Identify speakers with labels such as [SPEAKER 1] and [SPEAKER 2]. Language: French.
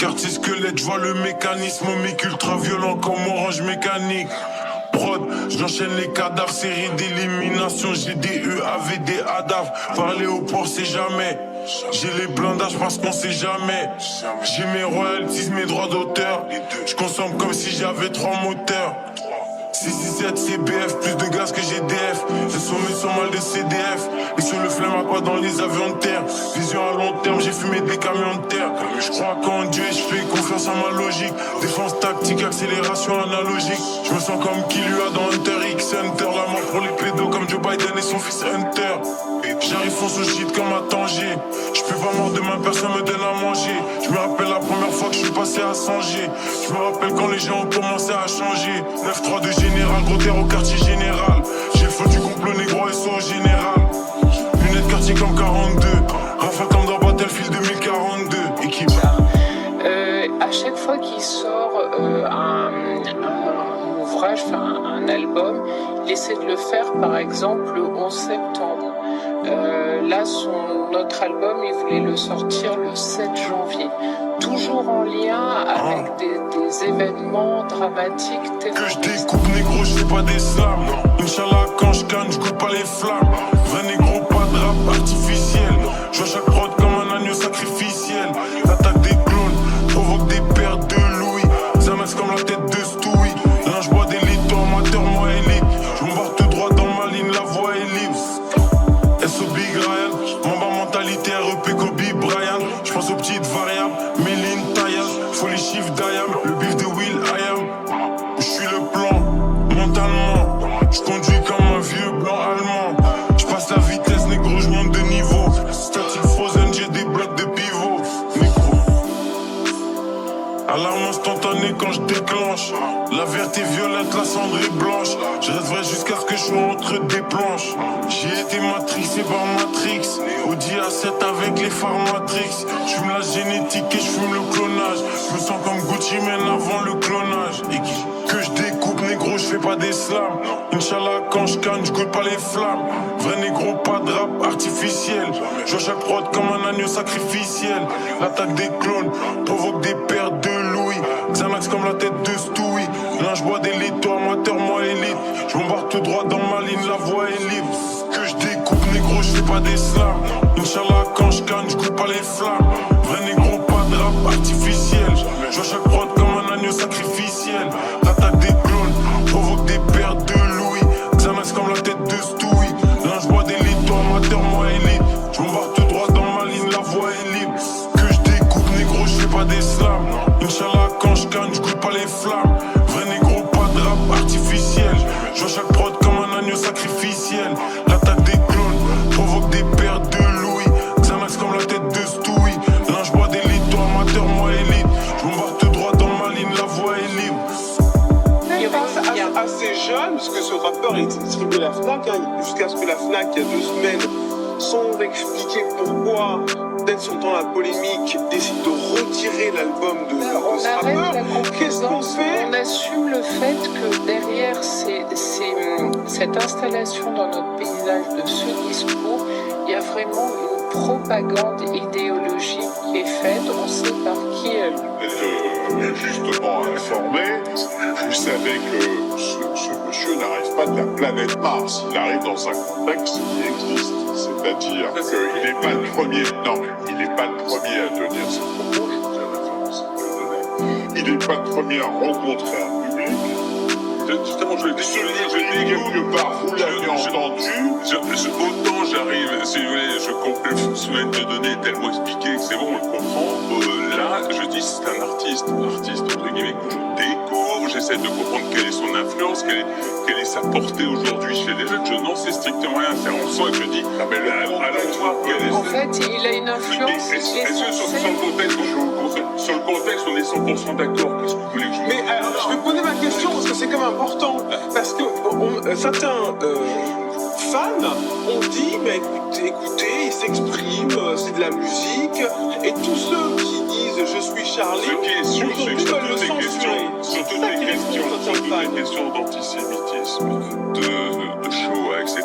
[SPEAKER 1] Quartier squelette, je vois le mécanisme, omique ultra violent comme orange mécanique. Prod, j'enchaîne les cadavres, série d'élimination, j'ai des UAV, des ADAV. Parler au port, c'est jamais. J'ai les blindages parce qu'on sait jamais. J'ai mes royalties, mes droits d'auteur. Je consomme comme si j'avais 3 moteurs. 667 CBF, plus de gaz que GDF. Les sommets sont mal de CDF. Et sur le flemme à quoi dans les avions de terre. Vision à long terme, j'ai fumé des camions de terre. Je crois qu'en Dieu et je fais confiance à ma logique. Défense tactique, accélération analogique. Je me sens comme Killua dans Hunter x Hunter. La mort pour les pédos comme Joe Biden et son fils Hunter. J'arrive fonce au shit comme à Tanger. Je peux pas mort demain, personne me donne à manger. Je me rappelle la première fois que je suis passé à Sanger. Je me rappelle quand les gens ont commencé à changer. 9-3 de général, gros terre au quartier général. J'ai le feu du complot négro et au général. Lunettes quartier comme 42. Rafale comme dans Battlefield 2042. Équipe.
[SPEAKER 2] À chaque fois qu'il sort un ouvrage, enfin un album, il essaie de le faire par exemple le 11 septembre. Là, notre album, il voulait le sortir le 7 janvier. Toujours en lien avec des événements dramatiques,
[SPEAKER 1] que je découpe négro, je fais pas des slams. Inch'Allah, quand je canne, je coupe pas les flammes. Vrai négro, pas de rap artificiel. Je vois chaque prod comme un agneau sacrificiel. L'attaque des clones provoque des pertes de louis. Xanax comme la tête de Stewie. Là, je bois des litres, amateur, moi élite. Je m'embarque tout droit dans ma ligne, la voie est libre. SO Big Ryan, mon mentalité REP Kobe Bryant. Je pense aux petites variables, Méline, Tayal. Faut les chiffres d'Ayam, le bif de Will I am. Je suis le plan, mentalement. Je conduis comme un vieux blanc allemand. Je passe la vitesse, négro, je monte de niveau. Statique frozen, j'ai des blocs de pivot. Négro. Alarme instantanée quand je déclenche. La verte est violette, la cendre est blanche. Je reste vrai jusqu'à ce que je sois entre des planches. J'ai été matrixé par Matrix. Audi A7 avec les phares Matrix. Je fume la génétique et je fume le clonage. Je me sens comme Gucci Mane avant le clonage. Et que je découpe négro, je fais pas des slams. Inch'Allah quand je canne, je goûte pas les flammes. Vrai négro, pas de rap artificiel. Je vois chaque prod comme un agneau sacrificiel. L'attaque des clones provoque des pertes de louis. Xanax comme la tête de Stewie. Là je bois des litres, toi amateur, moi élite. Je m'embarque tout droit dans ma ligne, la voie est libre. Que je découpe négro, je fais pas des slams. Inch'Allah quand je canne, je coupe pas les flammes. Vrai négro, pas de rap artificiel. Je vois chaque prod comme un agneau sacrificiel. L'attaque des clones provoque des pertes de louis. Xanax comme la tête de Stewie. Là je bois des litres, toi amateur, moi élite. Je m'embarque tout droit dans ma ligne, la voie est libre. Que je découpe négro, je fais pas des slams. Inch'Allah quand je canne, je coupe pas les flammes. Vrai négro, pas de rap artificiel. Je vois chaque prod comme un agneau sacrificiel. L'attaque des clones provoque des pertes de louis. Xanax comme la tête de Stewie. Là je bois des litres, toi amateur, moi élite. Je m'embarque tout droit dans ma ligne, la voie est libre.
[SPEAKER 3] Je pense assez jeune, parce que ce rappeur il distribué la FNAC, jusqu'à ce que la FNAC, il y a 2 semaines, sans expliquer pourquoi, peut-être sont dans la polémique, décide de retirer l'album de ce rappeur. Qu'est-ce qu'on fait?
[SPEAKER 2] On assume le fait que derrière cette installation dans notre paysage de ce discours, il y a vraiment une propagande idéologique qui est faite, on sait par qui elle.
[SPEAKER 4] Justement informé, vous savez que ce monsieur n'arrive pas de la planète Mars, il arrive dans un contexte qui existe, c'est-à-dire qu'il n'est pas le premier, non, il n'est pas le premier à tenir ses propos, je vous ai référence que je donnais. Il n'est pas le premier à rencontrer un public.
[SPEAKER 5] Justement, je le dis
[SPEAKER 4] quelque part, vous l'avez entendu.
[SPEAKER 5] Autant j'arrive, si vous voulez, je souhaite te donner tellement expliqué que c'est bon, on le comprend. Là, je dis c'est un artiste entre guillemets que je découvre, j'essaie de comprendre quelle est son influence, quelle est sa portée aujourd'hui chez les jeunes. Je n'en sais strictement rien faire en soi que je dis, ah ben là, allons voir quelle est.
[SPEAKER 2] En fait, il a une influence.
[SPEAKER 5] Est-ce que sur le contexte, on est 100% d'accord? Qu'est-ce que vous voulez que je dise?
[SPEAKER 3] Mais alors, je vais poser ma question, parce que c'est quand même important, parce que certains fans ont dit, mais écoutez, il s'exprime, c'est de la musique, et tous ceux qui disent je suis Charlie,
[SPEAKER 5] ce qui est sûr, c'est que sur toutes les questions d'antisémitisme, de Shoah, etc.,